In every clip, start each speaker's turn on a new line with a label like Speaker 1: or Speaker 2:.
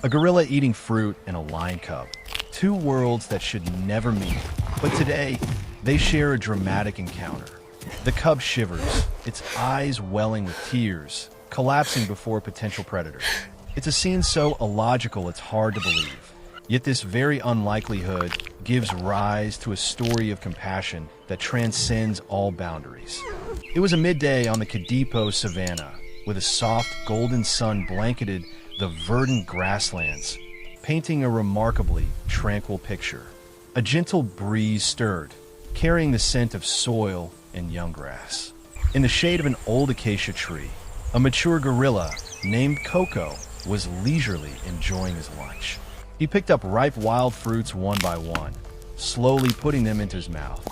Speaker 1: A gorilla eating fruit and a lion cub. Two worlds that should never meet. But today, they share a dramatic encounter. The cub shivers, its eyes welling with tears, collapsing before a potential predator. It's a scene so illogical it's hard to believe. Yet this very unlikelihood gives rise to a story of compassion that transcends all boundaries. It was a midday on the Kadipo savanna, with a soft golden sun blanketed the verdant grasslands, painting a remarkably tranquil picture. A gentle breeze stirred, carrying the scent of soil and young grass. In the shade of an old acacia tree, a mature gorilla named Coco was leisurely enjoying his lunch. He picked up ripe wild fruits one by one, slowly putting them into his mouth.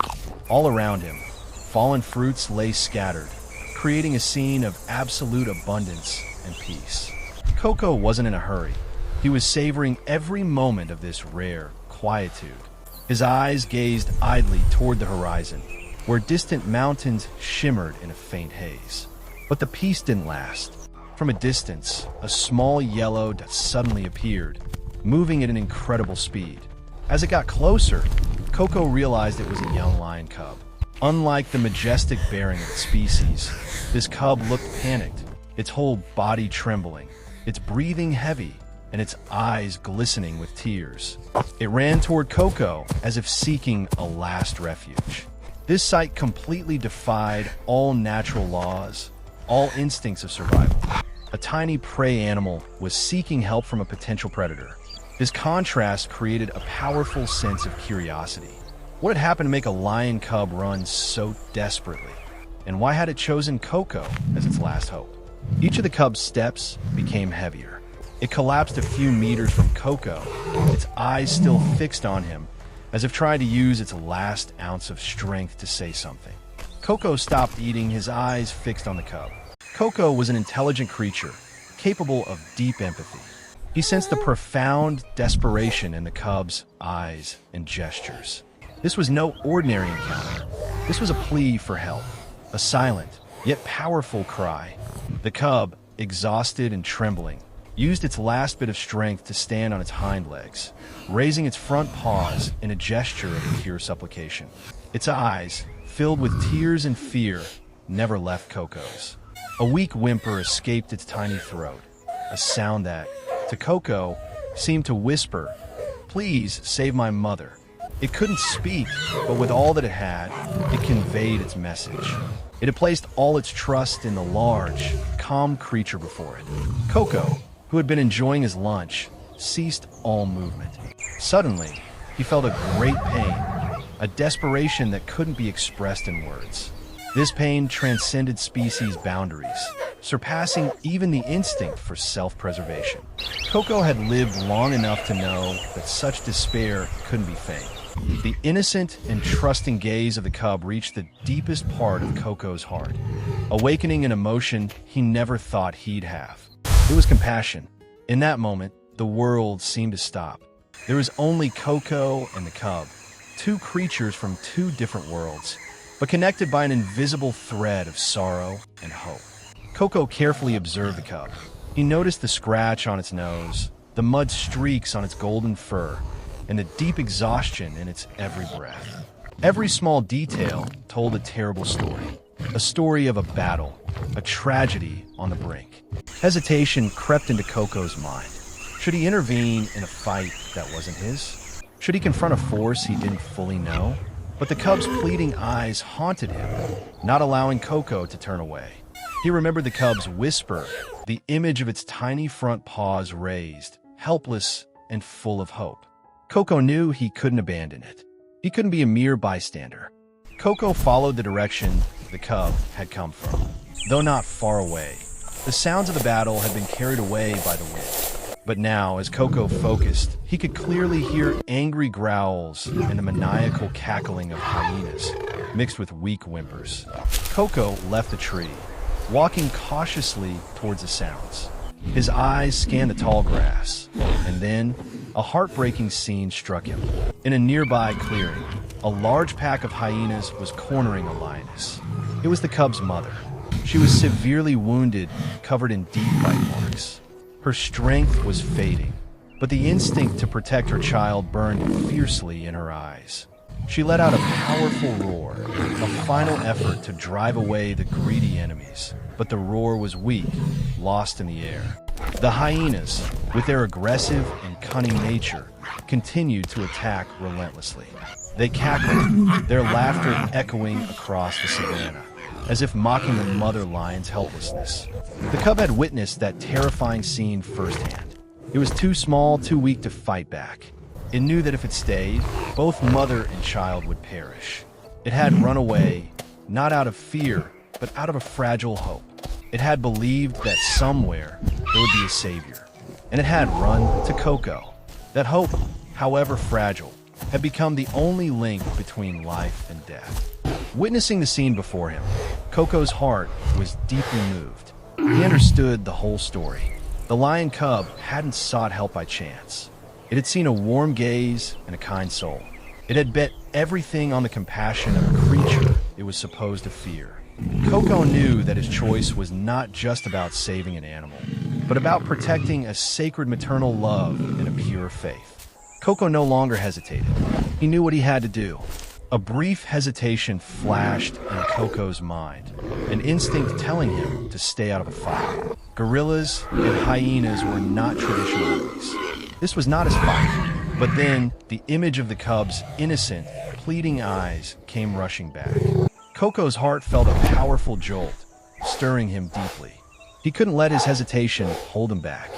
Speaker 1: All around him, fallen fruits lay scattered, creating a scene of absolute abundance and peace. Coco wasn't in a hurry. He was savoring every moment of this rare quietude. His eyes gazed idly toward the horizon, where distant mountains shimmered in a faint haze. But the peace didn't last. From a distance, a small yellow dot suddenly appeared, moving at an incredible speed. As it got closer, Coco realized it was a young lion cub. Unlike the majestic bearing of its species, this cub looked panicked, its whole body trembling, its breathing heavy, and its eyes glistening with tears. It ran toward Coco as if seeking a last refuge. This sight completely defied all natural laws, all instincts of survival. A tiny prey animal was seeking help from a potential predator. This contrast created a powerful sense of curiosity. What had happened to make a lion cub run so desperately? And why had it chosen Coco as its last hope? Each of the cub's steps became heavier. It collapsed a few meters from Coco, its eyes still fixed on him, as if trying to use its last ounce of strength to say something. Coco stopped eating, his eyes fixed on the cub. Coco was an intelligent creature, capable of deep empathy. He sensed the profound desperation in the cub's eyes and gestures. This was no ordinary encounter. This was a plea for help, a silent, yet powerful cry. The cub, exhausted and trembling, used its last bit of strength to stand on its hind legs, raising its front paws in a gesture of pure supplication. Its eyes, filled with tears and fear, never left Coco's. A weak whimper escaped its tiny throat, a sound that, to Coco, seemed to whisper, "Please save my mother." It couldn't speak, but with all that it had, it conveyed its message. It had placed all its trust in the large, calm creature before it. Coco, who had been enjoying his lunch, ceased all movement. Suddenly, he felt a great pain, a desperation that couldn't be expressed in words. This pain transcended species boundaries, surpassing even the instinct for self-preservation. Coco had lived long enough to know that such despair couldn't be feigned. The innocent and trusting gaze of the cub reached the deepest part of Coco's heart, awakening an emotion he never thought he'd have. It was compassion. In that moment, the world seemed to stop. There was only Coco and the cub, two creatures from two different worlds, but connected by an invisible thread of sorrow and hope. Coco carefully observed the cub. He noticed the scratch on its nose, the mud streaks on its golden fur, and the deep exhaustion in its every breath. Every small detail told a terrible story, a story of a battle, a tragedy on the brink. Hesitation crept into Coco's mind. Should he intervene in a fight that wasn't his? Should he confront a force he didn't fully know? But the cub's pleading eyes haunted him, not allowing Coco to turn away. He remembered the cub's whisper, the image of its tiny front paws raised, helpless and full of hope. Coco knew he couldn't abandon it. He couldn't be a mere bystander. Coco followed the direction the cub had come from, though not far away. The sounds of the battle had been carried away by the wind. But now, as Coco focused, he could clearly hear angry growls and the maniacal cackling of hyenas, mixed with weak whimpers. Coco left the tree, walking cautiously towards the sounds. His eyes scanned the tall grass, and then a heartbreaking scene struck him. In a nearby clearing, a large pack of hyenas was cornering a lioness. It was the cub's mother. She was severely wounded, covered in deep bite marks. Her strength was fading, but the instinct to protect her child burned fiercely in her eyes. She let out a powerful roar, a final effort to drive away the greedy enemies, but the roar was weak, lost in the air. The hyenas, with their aggressive and cunning nature, continued to attack relentlessly. They cackled, their laughter echoing across the savanna, as if mocking the mother lion's helplessness. The cub had witnessed that terrifying scene firsthand. It was too small, too weak to fight back. It knew that if it stayed, both mother and child would perish. It had run away, not out of fear, but out of a fragile hope. It had believed that somewhere there would be a savior. And it had run to Coco. That hope, however fragile, had become the only link between life and death. Witnessing the scene before him, Coco's heart was deeply moved. He understood the whole story. The lion cub hadn't sought help by chance. It had seen a warm gaze and a kind soul. It had bet everything on the compassion of a creature it was supposed to fear. Coco knew that his choice was not just about saving an animal, but about protecting a sacred maternal love and a pure faith. Coco no longer hesitated. He knew what he had to do. A brief hesitation flashed in Coco's mind, an instinct telling him to stay out of the fight. Gorillas and hyenas were not traditional enemies. This was not his fight. But then, the image of the cub's innocent, pleading eyes came rushing back. Coco's heart felt a powerful jolt, stirring him deeply. He couldn't let his hesitation hold him back.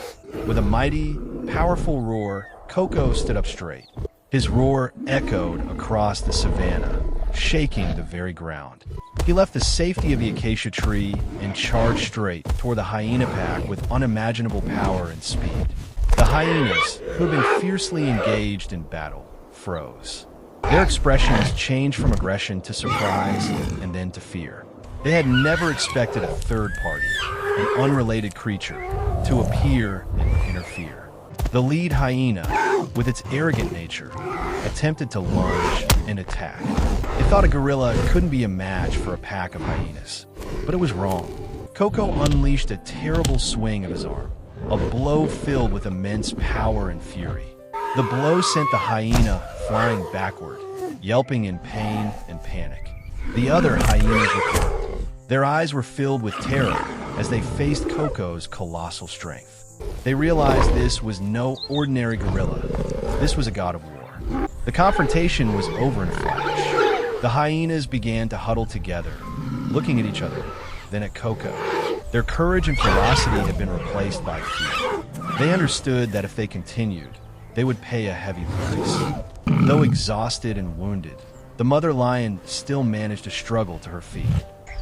Speaker 1: With a mighty, powerful roar, Coco stood up straight. His roar echoed across the savanna, shaking the very ground. He left the safety of the acacia tree and charged straight toward the hyena pack with unimaginable power and speed. The hyenas, who had been fiercely engaged in battle, froze. Their expressions changed from aggression to surprise and then to fear. They had never expected a third party, an unrelated creature, to appear and interfere. The lead hyena, with its arrogant nature, attempted to lunge and attack. It thought a gorilla couldn't be a match for a pack of hyenas, but it was wrong. Coco unleashed a terrible swing of his arm, a blow filled with immense power and fury. The blow sent the hyena flying backward, yelping in pain and panic. The other hyenas recoiled. Their eyes were filled with terror as they faced Coco's colossal strength. They realized this was no ordinary gorilla. This was a god of war. The confrontation was over in a flash. The hyenas began to huddle together, looking at each other, then at Coco. Their courage and ferocity had been replaced by fear. They understood that if they continued, they would pay a heavy price. Though exhausted and wounded, the mother lion still managed to struggle to her feet.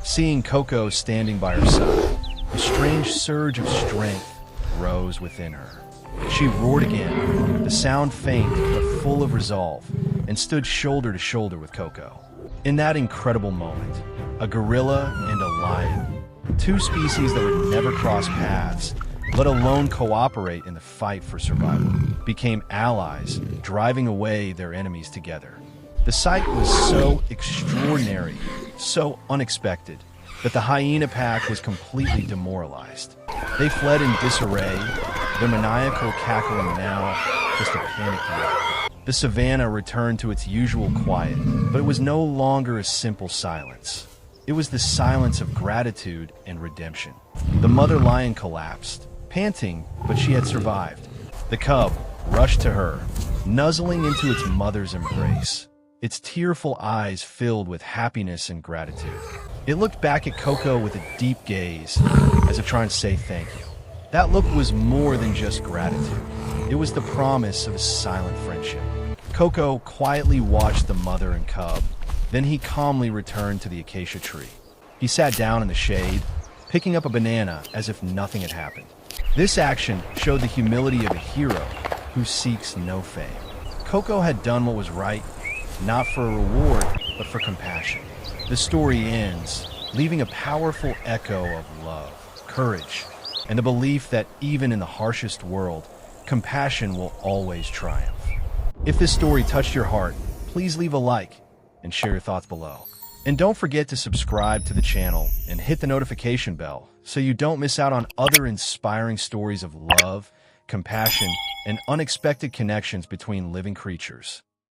Speaker 1: Seeing Coco standing by her side, a strange surge of strength rose within her. She roared again, the sound faint but full of resolve, and stood shoulder to shoulder with Coco. In that incredible moment, a gorilla and a lion, two species that would never cross paths, let alone cooperate in the fight for survival, became allies, driving away their enemies together. The sight was so extraordinary, so unexpected, that the hyena pack was completely demoralized. They fled in disarray, their maniacal cackling now just a panic yell. The savanna returned to its usual quiet, but it was no longer a simple silence. It was the silence of gratitude and redemption. The mother lion collapsed, panting, but she had survived. The cub rushed to her, nuzzling into its mother's embrace, its tearful eyes filled with happiness and gratitude. It looked back at Coco with a deep gaze, as if trying to say thank you. That look was more than just gratitude. It was the promise of a silent friendship. Coco quietly watched the mother and cub, then he calmly returned to the acacia tree. He sat down in the shade, picking up a banana as if nothing had happened. This action showed the humility of a hero who seeks no fame. Coco had done what was right, not for a reward, but for compassion. The story ends, leaving a powerful echo of love, courage, and the belief that even in the harshest world, compassion will always triumph. If this story touched your heart, please leave a like and share your thoughts below. And don't forget to subscribe to the channel and hit the notification bell so you don't miss out on other inspiring stories of love, compassion, and unexpected connections between living creatures.